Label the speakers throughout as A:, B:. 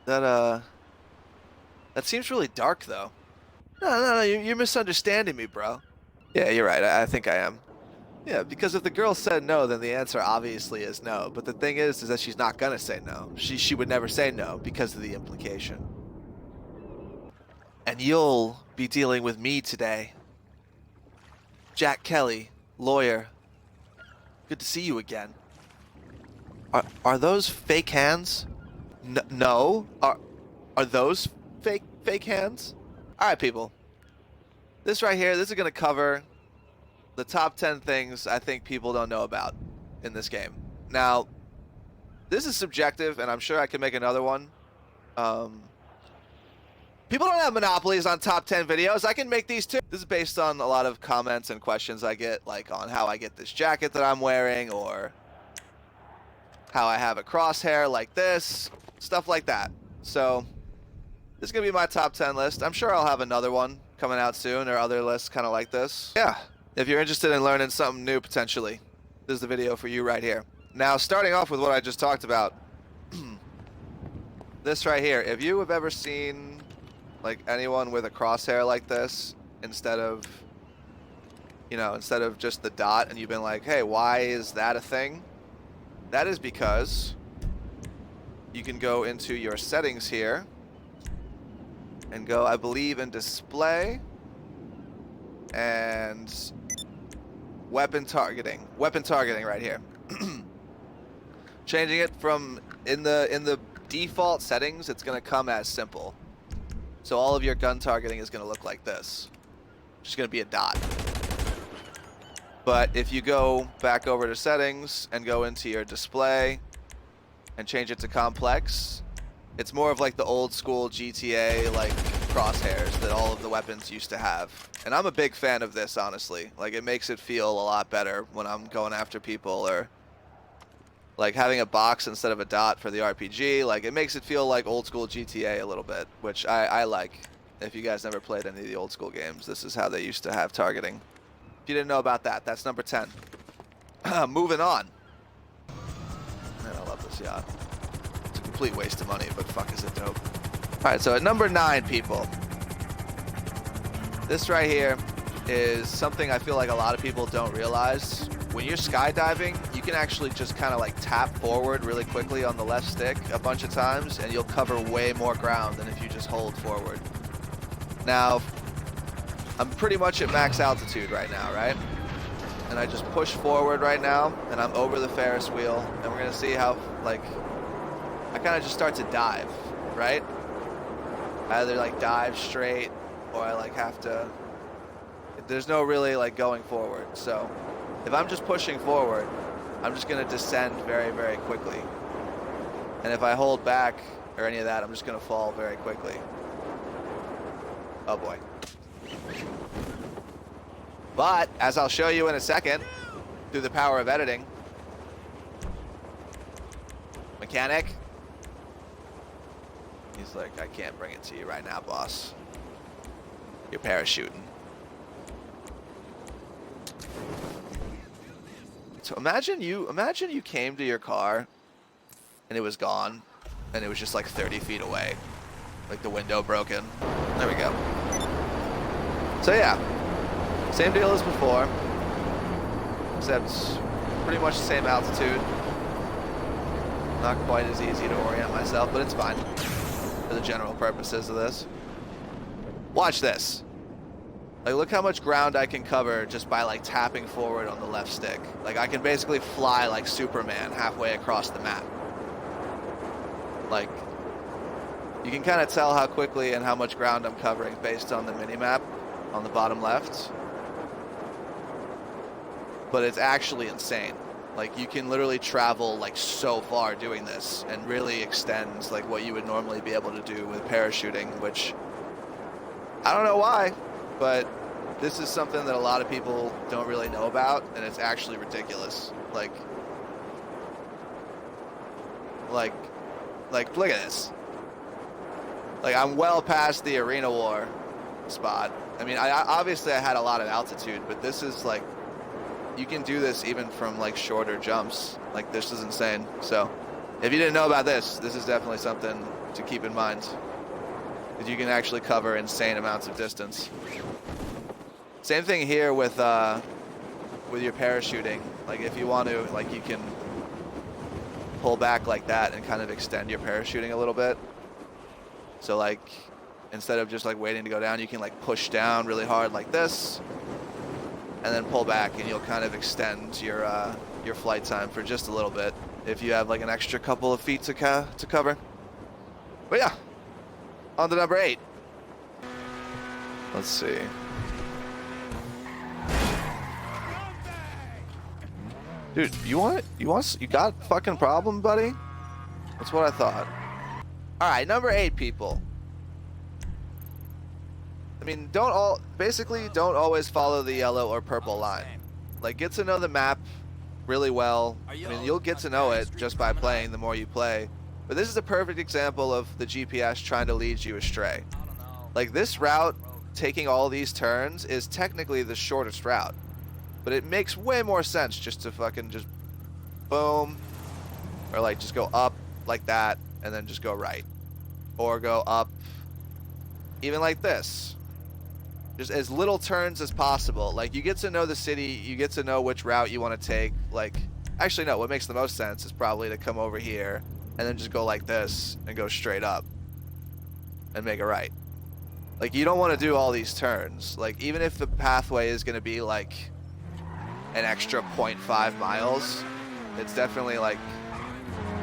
A: That that seems really dark though. No, you're misunderstanding me, bro. Yeah, you're right. I think I am. Yeah, because if the girl said no, then the answer obviously is no. But the thing is that she's not gonna say no. She would never say no because of the implication. And you'll be dealing with me today. Jack Kelly, lawyer. Good to see you again. Are those fake hands? No. Are those fake hands? All right, people. This right here, this is gonna cover the top 10 things I think people don't know about in this game. Now, this is subjective, and I'm sure I can make another one. People don't have monopolies on top 10 videos. I can make these too. This is based on a lot of comments and questions I get, like on how I get this jacket that I'm wearing, or how I have a crosshair like this, stuff like that. So, this is going to be my top 10 list. I'm sure I'll have another one coming out soon, or other lists kind of like this. Yeah. If you're interested in learning something new, potentially, this is the video for you right here. Now, starting off with what I just talked about, this right here. If you have ever seen, like, anyone with a crosshair like this, instead of just the dot, and you've been like, hey, why is that a thing? That is because you can go into your settings here, and go, I believe, in display, and weapon targeting right here. Changing it from in the default settings, it's gonna come as simple. So all of your gun targeting is gonna look like this. Just gonna be a dot. But if you go back over to settings and go into your display and change it to complex, it's more of like the old school GTA like crosshairs that all of the weapons used to have. And I'm a big fan of this, honestly. Like, it makes it feel a lot better when I'm going after people, or like having a box instead of a dot for the RPG. Like, it makes it feel like old school GTA a little bit, which I like. If you guys never played any of the old school games, this is how they used to have targeting. If you didn't know about that, that's number 10. Moving on. Man, I love this yacht. It's a complete waste of money, but fuck is it dope. Alright, so at number 9, people. This right here is something I feel like a lot of people don't realize. When you're skydiving, you can actually just kind of like tap forward really quickly on the left stick a bunch of times, and you'll cover way more ground than if you just hold forward. Now, I'm pretty much at max altitude right now, right? And I just push forward right now, and I'm over the Ferris wheel, and we're gonna see how, like, I kind of just start to dive, right? I either like dive straight, or I like have to, there's no really like going forward. So if I'm just pushing forward, I'm just gonna descend very, very quickly. And if I hold back or any of that, I'm just gonna fall very quickly. Oh boy. But, as I'll show you in a second, through the power of editing, mechanic, he's like, I can't bring it to you right now, boss. You're parachuting. So imagine you came to your car and it was gone, and it was just like 30 feet away. Like the window broken. There we go. So yeah. Same deal as before, except pretty much the same altitude. Not quite as easy to orient myself, but it's fine for the general purposes of this. Watch this. Like, look how much ground I can cover just by like tapping forward on the left stick. Like, I can basically fly like Superman halfway across the map. Like, you can kind of tell how quickly and how much ground I'm covering based on the mini-map on the bottom left. But it's actually insane. Like, you can literally travel like so far doing this, and really extends like what you would normally be able to do with parachuting, which I don't know why, but this is something that a lot of people don't really know about, and it's actually ridiculous. Like look at this. Like, I'm well past the arena war spot. I mean, obviously I had a lot of altitude, but this is like, you can do this even from like shorter jumps. Like, this is insane. So If you didn't know about this, this is definitely something to keep in mind. Because you can actually cover insane amounts of distance. Same thing here with your parachuting. Like if you want to, like you can pull back like that and kind of extend your parachuting a little bit. So like instead of just like waiting to go down, you can like push down really hard like this, and then pull back, and you'll kind of extend your flight time for just a little bit if you have like an extra couple of feet to cover. But yeah, on to number 8. Let's see. Dude, you got fucking problem, buddy? That's what I thought. All right, number 8, people. I mean, don't always follow the yellow or purple line. Like, get to know the map really well. I mean, you'll get to know it just by playing the more you play. But this is a perfect example of the GPS trying to lead you astray. Like, this route, taking all these turns, is technically the shortest route. But it makes way more sense just to fucking just boom, or like just go up like that and then just go right, or go up even like this. Just as little turns as possible. Like you get to know the city, you get to know which route you want to take. Like, actually no, what makes the most sense is probably to come over here and then just go like this and go straight up and make a right. Like you don't want to do all these turns. Like even if the pathway is going to be like an extra 0.5 miles, it's definitely like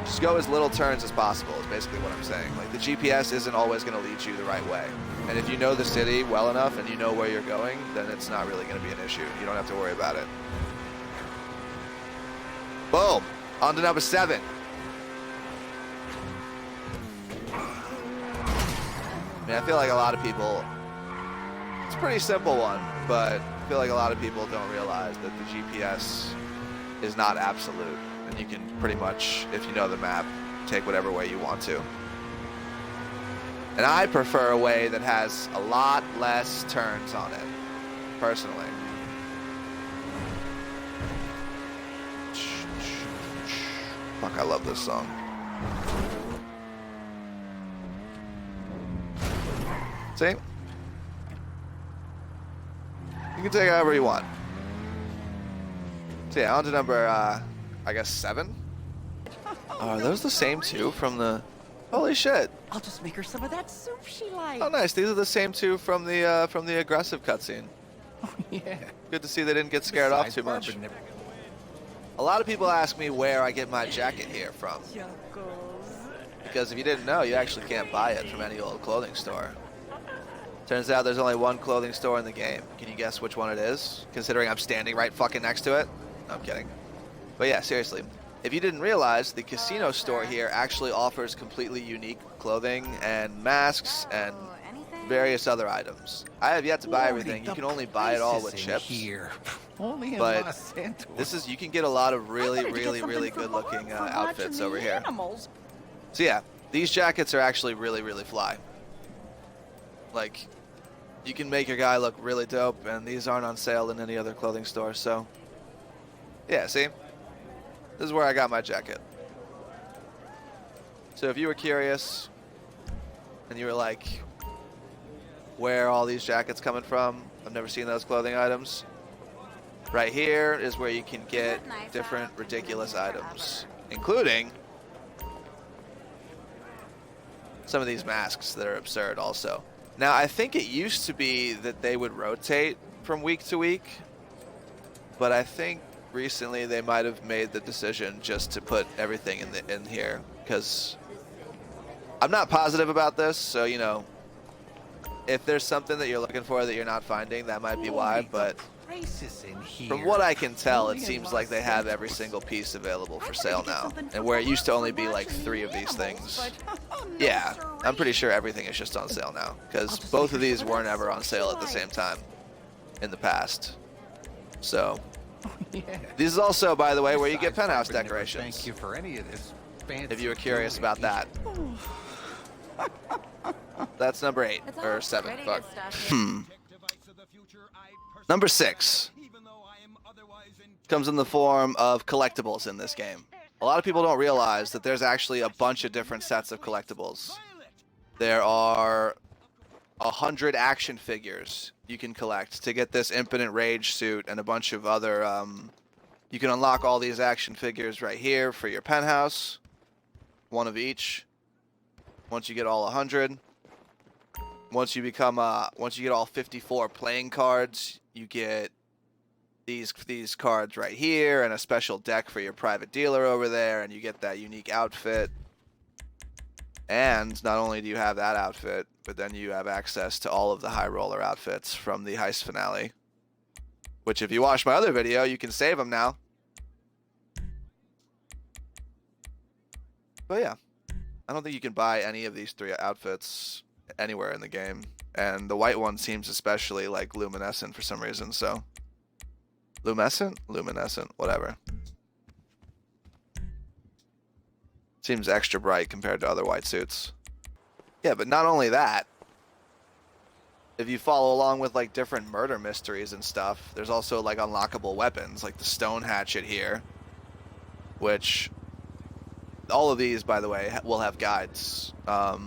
A: just go as little turns as possible is basically what I'm saying. Like the GPS isn't always going to lead you the right way, and if you know the city well enough and you know where you're going, then it's not really going to be an issue. You don't have to worry about it. Boom, on to number 7. I mean, I feel like a lot of people, it's a pretty simple one, but I feel like a lot of people don't realize that the GPS is not absolute, and you can pretty much, if you know the map, take whatever way you want to. And I prefer a way that has a lot less turns on it, personally. Fuck, I love this song. See? You can take it however you want. So yeah, on to number, I guess 7? Are those the same 2 from the... Holy shit.
B: I'll just make her some of that soup she likes.
A: Oh nice, these are the same 2 from the aggressive cutscene.
B: Oh yeah.
A: Good to see they didn't get scared off too much. A lot of people ask me where I get my jacket here from. Because if you didn't know, you actually can't buy it from any old clothing store. Turns out there's only one clothing store in the game. Can you guess which one it is? Considering I'm standing right fucking next to it? No, I'm kidding. But yeah, seriously. If you didn't realize, the casino store here actually offers completely unique clothing and masks and various other items. I have yet to buy everything. You can only buy it all with chips. But this is, you can get a lot of really good looking outfits over here. So yeah, these jackets are actually really fly. Like, you can make your guy look really dope, and these aren't on sale in any other clothing store, so yeah, see? This is where I got my jacket. So if you were curious and you were like, where are all these jackets coming from? I've never seen those clothing items. Right here is where you can get different ridiculous items, including some of these masks that are absurd also. Now, I think it used to be that they would rotate from week to week, but I think recently they might have made the decision just to put everything in here, because I'm not positive about this, so you know, if there's something that you're looking for that you're not finding, that might be why, but from what I can tell, it seems like they have every single piece available for sale now. And where it used to only be like 3 of these things, yeah, I'm pretty sure everything is just on sale now, because both of these weren't ever on sale at the same time in the past. So, this is also, by the way, where you get penthouse decorations.
C: Thank you for any of this.
A: If you were curious about that. That's number 8, or 7, fuck. Number 6 comes in the form of collectibles in this game. A lot of people don't realize that there's actually a bunch of different sets of collectibles. There are 100 action figures you can collect to get this Infinite Rage suit and a bunch of other. You can unlock all these action figures right here for your penthouse. One of each. Once you get all 100. Once you become once you get all 54 playing cards, you get these cards right here and a special deck for your private dealer over there, and you get that unique outfit. And not only do you have that outfit, but then you have access to all of the high roller outfits from the heist finale. Which, if you watch my other video, you can save them now. But yeah, I don't think you can buy any of these 3 outfits anywhere in the game. And the white one seems especially like luminescent for some reason, so. Luminescent? Luminescent, whatever. Seems extra bright compared to other white suits. Yeah, but not only that. If you follow along with like different murder mysteries and stuff, there's also like unlockable weapons, like the stone hatchet here. Which, all of these, by the way, will have guides. I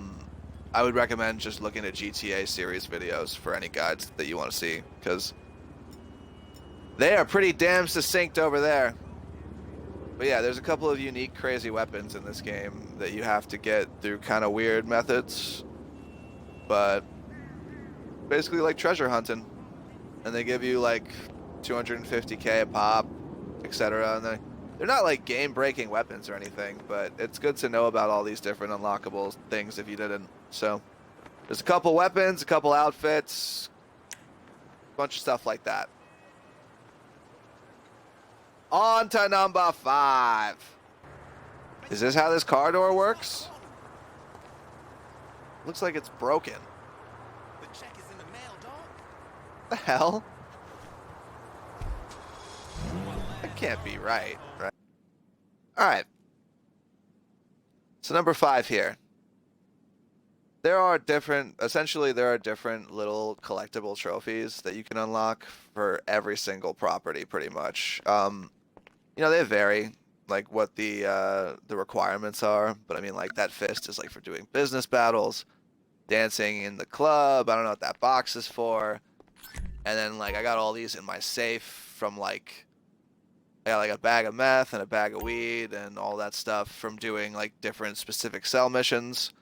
A: would recommend just looking at GTA series videos for any guides that you want to see, because they are pretty damn succinct over there. But yeah, there's a couple of unique, crazy weapons in this game that you have to get through kind of weird methods. But basically like treasure hunting. And they give you like 250k a pop, etc. And they're not like game-breaking weapons or anything, but it's good to know about all these different unlockable things if you didn't. So there's a couple weapons, a couple outfits, a bunch of stuff like that. On to number 5. Is this how this car door works? Looks like it's broken.
B: The check is in the mail, dog.
A: The hell? That can't be right, right? Alright. So number 5 here. There are different little collectible trophies that you can unlock for every single property, pretty much. You know, they vary, like what the requirements are, but I mean, like that fist is like for doing business battles, dancing in the club. I don't know what that box is for. And then like I got all these in my safe from like, I got like a bag of meth and a bag of weed and all that stuff from doing like different specific cell missions.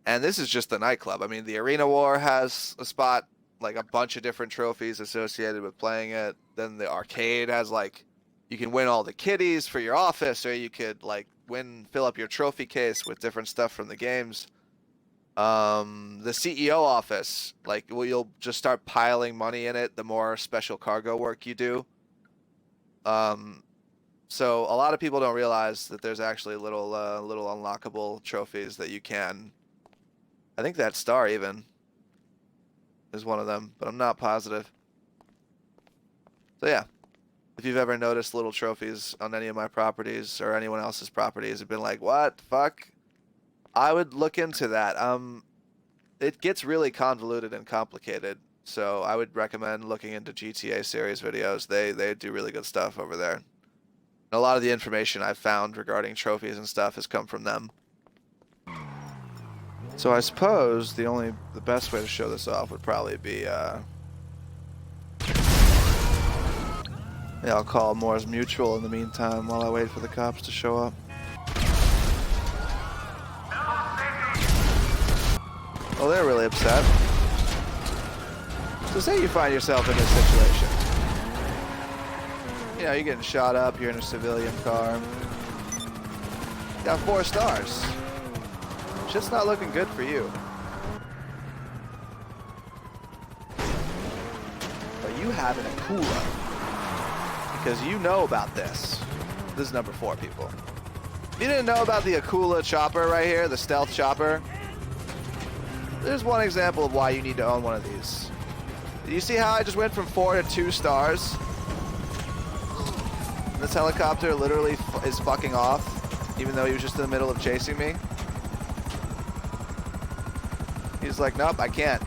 A: And this is just the nightclub. I mean, the Arena War has a spot, like a bunch of different trophies associated with playing it. Then the arcade has like, you can win all the kitties for your office, or you could like fill up your trophy case with different stuff from the games. The CEO office, like, well, you'll just start piling money in it the more special cargo work you do. So a lot of people don't realize that there's actually little unlockable trophies that you can. I think that star even is one of them, but I'm not positive. So yeah, if you've ever noticed little trophies on any of my properties or anyone else's properties and been like, what the fuck? I would look into that. It gets really convoluted and complicated, so I would recommend looking into GTA series videos. They do really good stuff over there. And a lot of the information I've found regarding trophies and stuff has come from them. So I suppose the best way to show this off would probably be yeah, I'll call Moore's Mutual in the meantime while I wait for the cops to show up. Oh, they're really upset. So say you find yourself in this situation. You know, you're getting shot up, you're in a civilian car. You got 4 stars. Shit's not looking good for you. But you have an Akula. Because you know about this. This is number 4, people. If you didn't know about the Akula chopper right here, the stealth chopper, there's one example of why you need to own one of these. You see how I just went from 4 to 2 stars? This helicopter literally is fucking off, even though he was just in the middle of chasing me. He's like, nope, I can't.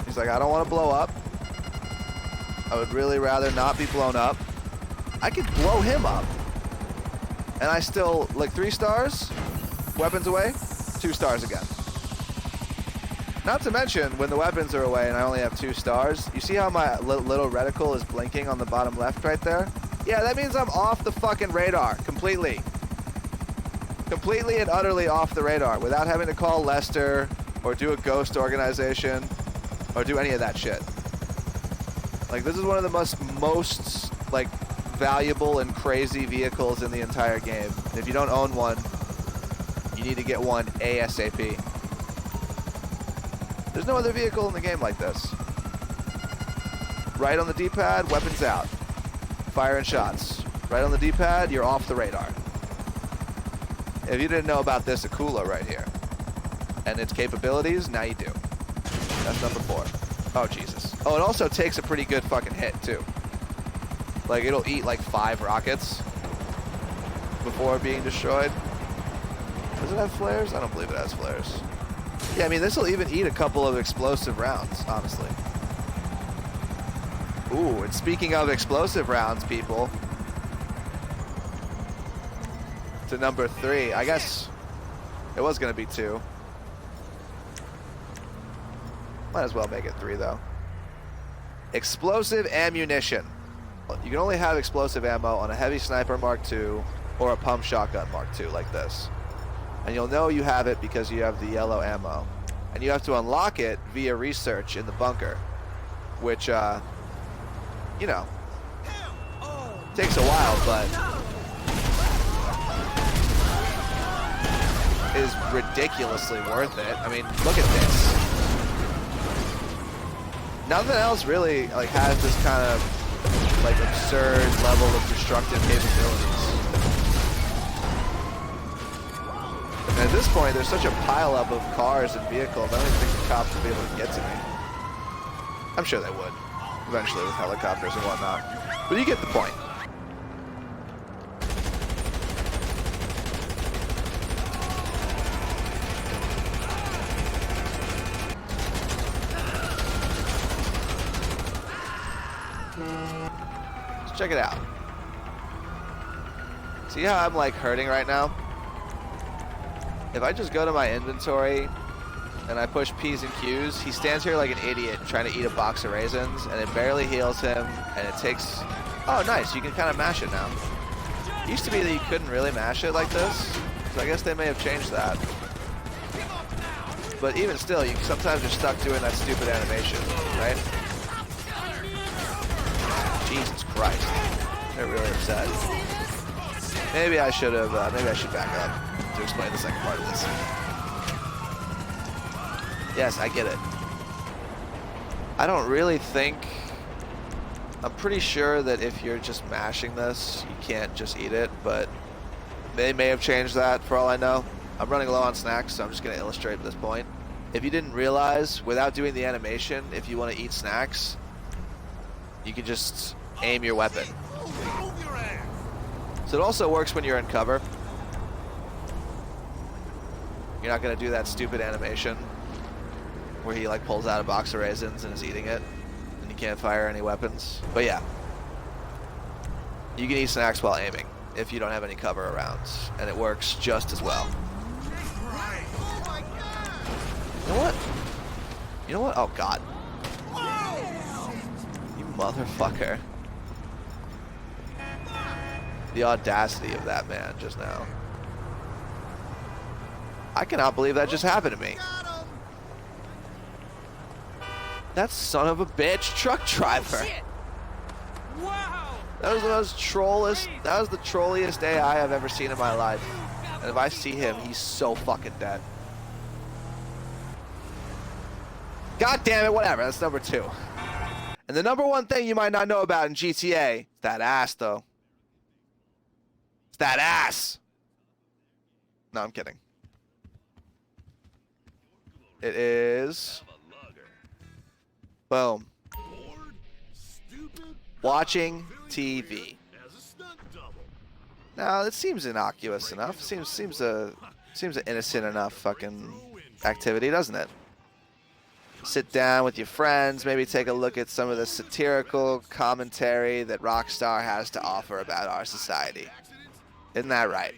A: He's like, I don't want to blow up. I would really rather not be blown up. I could blow him up. And I still, like 3 stars, weapons away, 2 stars again. Not to mention, when the weapons are away and I only have 2 stars, you see how my little reticle is blinking on the bottom left right there? Yeah, that means I'm off the fucking radar, completely. Completely and utterly off the radar, without having to call Lester, or do a ghost organization, or do any of that shit. Like, this is one of the most like, valuable and crazy vehicles in the entire game. And if you don't own one, you need to get one ASAP. There's no other vehicle in the game like this. Right on the D-pad, weapons out. Firing shots. Right on the D-pad, you're off the radar. If you didn't know about this Akula right here, and its capabilities, now you do. That's number 4. Oh, Jesus. Oh, it also takes a pretty good fucking hit, too. Like, it'll eat like 5 rockets before being destroyed. Does it have flares? I don't believe it has flares. Yeah, I mean, this will even eat a couple of explosive rounds, honestly. Ooh, and speaking of explosive rounds, people, to number 3. I guess it was going to be 2. Might as well make it 3, though. Explosive ammunition. You can only have explosive ammo on a heavy sniper Mark II or a pump shotgun Mark II like this. And you'll know you have it because you have the yellow ammo. And you have to unlock it via research in the bunker, which, you know, takes a while, but is ridiculously worth it. I mean, look at this. Nothing else really like has this kind of like absurd level of destructive capabilities. And at this point, there's such a pileup of cars and vehicles, I don't even think the cops will be able to get to me. I'm sure they would, eventually, with helicopters and whatnot. But you get the point. Let's check it out. See how I'm like hurting right now? If I just go to my inventory and I push P's and Q's, he stands here like an idiot trying to eat a box of raisins, and it barely heals him, and it takes... Oh, nice. You can kind of mash it now. It used to be that you couldn't really mash it like this, so I guess they may have changed that. But even still, you sometimes are stuck doing that stupid animation, right? Jesus Christ. They're really upset. Maybe I should have, maybe I should back up to explain the second part of this. Yes, I get it. I don't really think... I'm pretty sure that if you're just mashing this, you can't just eat it, but they may have changed that for all I know. I'm running low on snacks, so I'm just going to illustrate at this point. If you didn't realize, without doing the animation, if you want to eat snacks, you can just aim your weapon. So it also works when you're in cover. You're not going to do that stupid animation where he like pulls out a box of raisins and is eating it, and you can't fire any weapons. But yeah, you can eat snacks while aiming if you don't have any cover around, and it works just as well. You know what? You know what? Oh God. You motherfucker. The audacity of that man just now. I cannot believe that just happened to me. That son of a bitch truck driver.
B: Wow.
A: That was the most trollest, that was the trolliest AI I've ever seen in my life. And if I see him, he's so fucking dead. God damn it, whatever, that's number 2. And the number 1 thing you might not know about in GTA, is that ass though. It's that ass. No, I'm kidding. It is... Boom. Watching TV. Now, it seems innocuous enough. Seems an innocent enough fucking activity, doesn't it? Sit down with your friends, maybe take a look at some of the satirical commentary that Rockstar has to offer about our society. Isn't that right?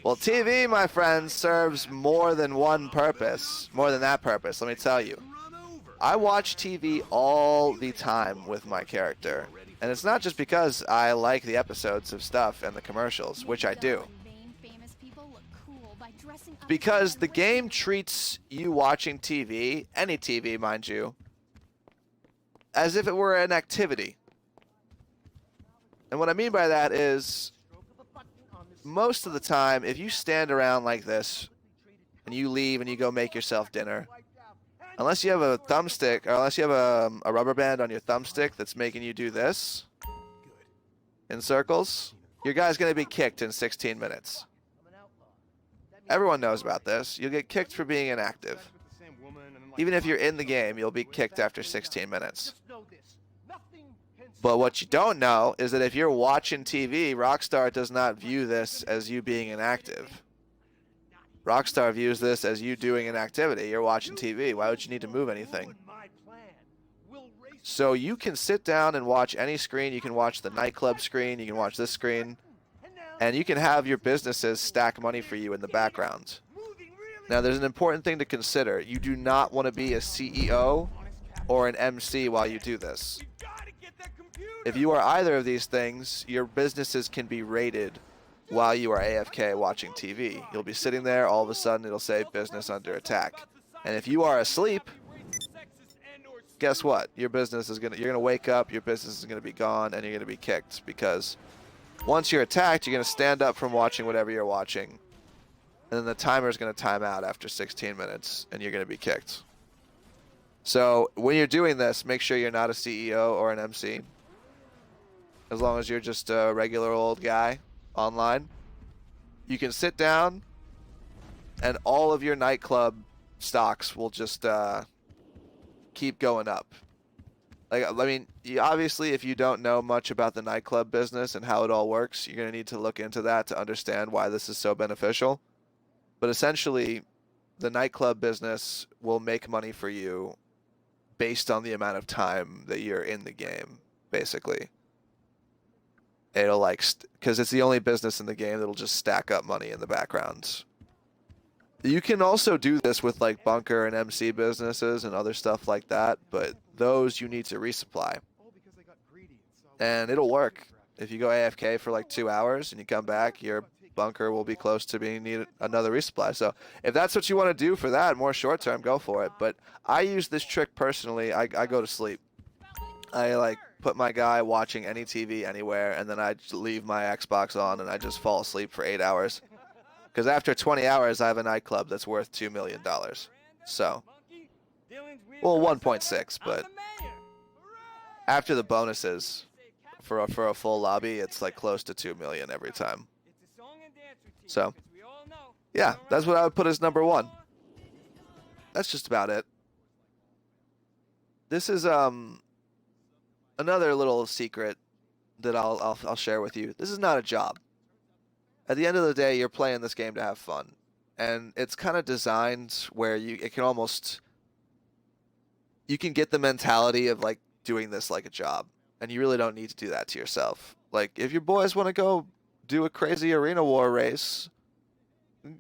A: Well, TV, my friends, serves more than one purpose. More than that purpose, let me tell you. I watch TV all the time with my character. And it's not just because I like the episodes of stuff and the commercials, which I do. Because the game treats you watching TV, any TV, mind you, as if it were an activity. And what I mean by that is, most of the time, if you stand around like this, and you leave and you go make yourself dinner, unless you have a thumbstick, or unless you have a rubber band on your thumbstick that's making you do this, in circles, your guy's going to be kicked in 16 minutes. Everyone knows about this. You'll get kicked for being inactive. Even if you're in the game, you'll be kicked after 16 minutes. But what you don't know is that if you're watching TV, Rockstar does not view this as you being inactive. Rockstar views this as you doing an activity. You're watching TV. Why would you need to move anything? So you can sit down and watch any screen. You can watch the nightclub screen. You can watch this screen. And you can have your businesses stack money for you in the background. Now, there's an important thing to consider. You do not want to be a CEO or an MC while you do this. If you are either of these things, your businesses can be raided while you are AFK watching TV. You'll be sitting there, all of a sudden it'll say business under attack. And if you are asleep, guess what? Your business is you're gonna wake up, your business is gonna be gone, and you're gonna be kicked, because once you're attacked, you're gonna stand up from watching whatever you're watching, and then the timer is gonna time out after 16 minutes, and you're gonna be kicked. So when you're doing this, make sure you're not a CEO or an MC. As long as you're just a regular old guy online, you can sit down and all of your nightclub stocks will just keep going up. Like, I mean, obviously, if you don't know much about the nightclub business and how it all works, you're going to need to look into that to understand why this is so beneficial. But essentially, the nightclub business will make money for you based on the amount of time that you're in the game, basically. It'll like, because it's the only business in the game that'll just stack up money in the background. You can also do this with like bunker and MC businesses and other stuff like that, but those you need to resupply. And it'll work. If you go AFK for like 2 hours and you come back, your bunker will be close to being needed another resupply. So if that's what you want to do for that, more short term, go for it. But I use this trick personally. I go to sleep. I like put my guy watching any TV anywhere, and then I just leave my Xbox on and I just fall asleep for 8 hours. Because after 20 hours, I have a nightclub that's worth $2 million. So, well, 1.6, but after the bonuses for a full lobby, it's like close to 2 million every time. So, yeah, that's what I would put as number one. That's just about it. This is another little secret that I'll share with you. This is not a job. At the end of the day, you're playing this game to have fun, and it's kind of designed where you can get the mentality of like doing this like a job, and you really don't need to do that to yourself. Like, if your boys want to go do a crazy arena war race,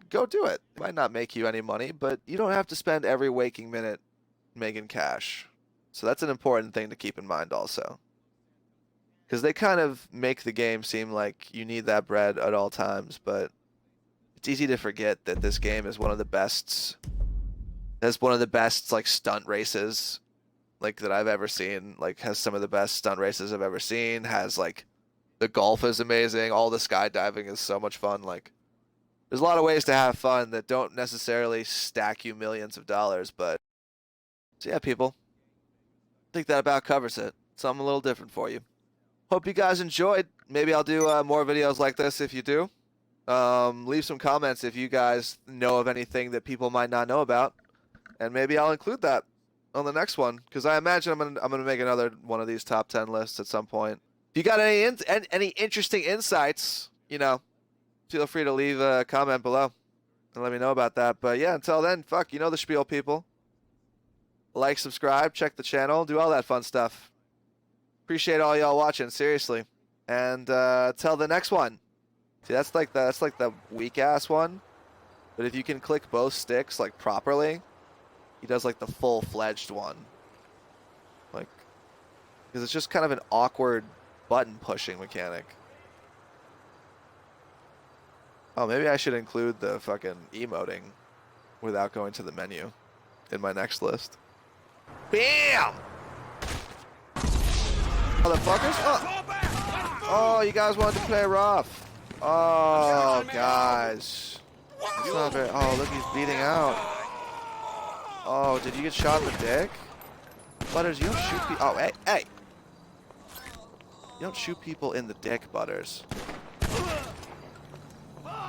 A: go do it. It might not make you any money, but you don't have to spend every waking minute making cash. So that's an important thing to keep in mind also. Because they kind of make the game seem like you need that bread at all times, but it's easy to forget that this game is one of the best. Has one of the best like stunt races, like that I've ever seen. Like, has some of the best stunt races I've ever seen. Has like, the golf is amazing. All the skydiving is so much fun. Like, there's a lot of ways to have fun that don't necessarily stack you millions of dollars. But so yeah, people, I think that about covers it. Something a little different for you. Hope you guys enjoyed. Maybe I'll do more videos like this if you do. Leave some comments if you guys know of anything that people might not know about, and maybe I'll include that on the next one, because I imagine I'm gonna make another one of these top 10 lists at some point. If you got any interesting insights, you know, feel free to leave a comment below and let me know about that. But yeah, until then, fuck, you know the spiel, people. Like, subscribe, check the channel, do all that fun stuff. Appreciate all y'all watching, seriously. And till the next one. See, that's like the weak ass one. But if you can click both sticks like properly, he does like the full-fledged one. Like, because it's just kind of an awkward button pushing mechanic. Oh, maybe I should include the fucking emoting without going to the menu in my next list. Bam! Motherfuckers! Oh, you guys wanted to play rough. Oh, guys. It's not very. Oh, look, he's bleeding out. Oh, did you get shot in the dick? Butters, you don't shoot people. Oh, hey, hey! You don't shoot people in the dick, Butters.